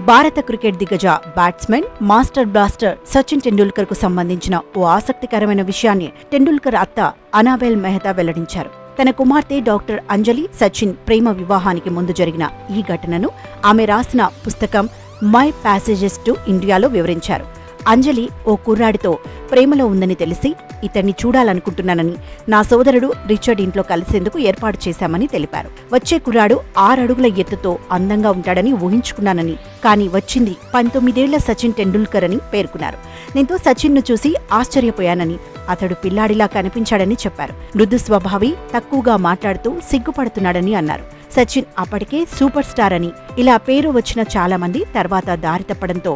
భారత క్రికెట్ దిగ్గజ batsmen master blaster Sachin Tendulkar కు సంబంధించిన ఓ ఆసక్తికరమైన విషయాన్ని టెండూల్కర్ అత్త అనాబెల్ మెహతా వెల్లడించారు. తన కుమార్తె డాక్టర్ అంజలి సచిన్ ప్రేమ వివాహానికి ముందు జరిగిన ఈ ఘటనను ఆమె రాసిన పుస్తకం మై ప్యాసేజెస్ టు ఇండియాలో వివరించారు. అంజలి ఓ కుర్రాడితో ప్రేమలో ఉందని తెలిసి ఇతన్ని చూడాలనుకుంటున్నానని, నా సోదరుడు రిచర్డ్ ఇంట్లో కలిసేందుకు ఏర్పాటు చేశామని తెలిపారు. వచ్చే కుర్రాడు 6 అడుగుల ఎత్తుతో అందంగా ఉంటాడని ఊహించుకున్నానని, కానీ వచ్చింది 19 ఏళ్ల సచిన్ టెండూల్కర్ అని పేర్కొన్నారు. దీంతో సచిన్ను చూసి ఆశ్చర్యపోయానని, అతడు పిల్లాడిలా కనిపించాడని చెప్పారు. మృదు స్వభావి, తక్కువగా మాట్లాడుతూ సిగ్గుపడుతున్నాడని అన్నారు. సచిన్ అప్పటికే సూపర్ స్టార్ అని, ఇలా పేరు వచ్చిన చాలా మంది తర్వాత దారి తప్పడంతో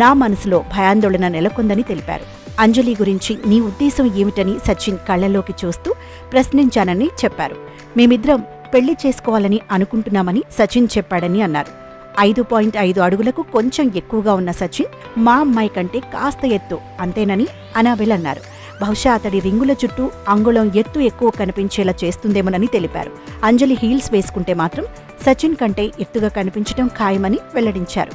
నా మనసులో భయాందోళన నెలకొందని తెలిపారు. అంజలి గురించి నీ ఉద్దేశం ఏమిటని సచిన్ కళ్లలోకి చూస్తూ ప్రశ్నించానని చెప్పారు. మేమిద్దరం పెళ్లి చేసుకోవాలని అనుకుంటున్నామని సచిన్ చెప్పాడని అన్నారు. 5.5 అడుగులకు కొంచెం ఎక్కువగా ఉన్న సచిన్ మా అమ్మాయి కంటే కాస్త ఎత్తు అంతేనని అనాబెల్ అన్నారు. బహుశా అతడి రింగుల చుట్టూ అంగుళం ఎత్తు ఎక్కువ కనిపించేలా చేస్తుందేమోనని తెలిపారు. అంజలి హీల్స్ వేసుకుంటే మాత్రం సచిన్ కంటే ఎత్తుగా కనిపించడం ఖాయమని వెల్లడించారు.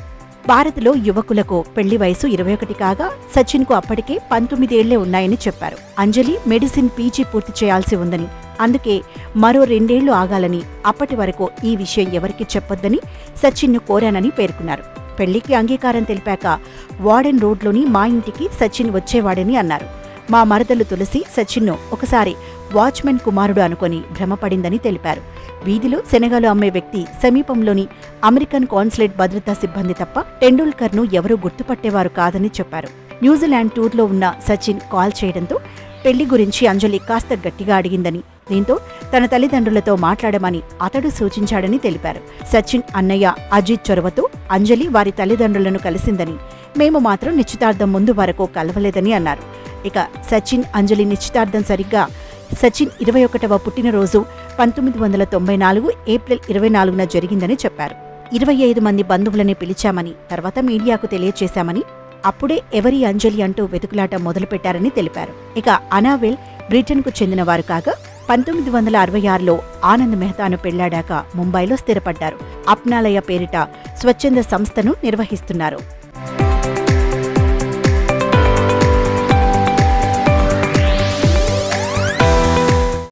భారత్లో యువకులకు పెళ్లి వయసు 21 కాగా సచిన్ కు అప్పటికే 19 ఏళ్లే ఉన్నాయని చెప్పారు. అంజలి మెడిసిన్ పీజీ పూర్తి చేయాల్సి ఉందని, అందుకే మరో 2 ఏళ్లు ఆగాలని, అప్పటి వరకు ఈ విషయం ఎవరికీ చెప్పొద్దని సచిన్ను కోరానని పేర్కొన్నారు. పెళ్లికి అంగీకారం తెలిపాక వార్డెన్ రోడ్లోని మా ఇంటికి సచిన్ వచ్చేవాడని అన్నారు. మా మరదలు తులసి సచిన్ను ఒకసారి వాచ్మెన్ కుమారుడు అనుకొని భ్రమపడిందని తెలిపారు. వీధిలో శనగలు అమ్మే వ్యక్తి సమీపంలోని అమెరికన్ కాన్సులేట్ భద్రతా సిబ్బంది తప్ప టెండూల్కర్ను ఎవరూ గుర్తుపట్టేవారు కాదని చెప్పారు. న్యూజిలాండ్ టూర్లో ఉన్న సచిన్ కాల్ చేయడంతో పెళ్లి గురించి అంజలి కాస్త గట్టిగా అడిగిందని, దీంతో తన తల్లిదండ్రులతో మాట్లాడమని అతడు సూచించాడని తెలిపారు. సచిన్ అన్నయ్య అజిత్ చొరవతో అంజలి వారి తల్లిదండ్రులను కలిసిందని, మేము మాత్రం నిశ్చితార్థం ముందు వరకు కలవలేదని అన్నారు. ఇక సచిన్ అంజలి నిశ్చితార్థం సరిగ్గా సచిన్ 21వ పుట్టినరోజు 1994 ఏప్రిల్ 24న జరిగిందని చెప్పారు. 25 మంది బంధువులని పిలిచామని, తర్వాత మీడియాకు తెలియచేశామని, అప్పుడే ఎవరి అంజలి అంటూ వెతుకులాట మొదలుపెట్టారని తెలిపారు. ఇక అనాబెల్ బ్రిటన్కు చెందినవారు కాగా 1966లో ఆనంద్ మెహతాను పెళ్లాడాక ముంబైలో స్థిరపడ్డారు. అప్నాలయ పేరిట స్వచ్ఛంద సంస్థను నిర్వహిస్తున్నారు.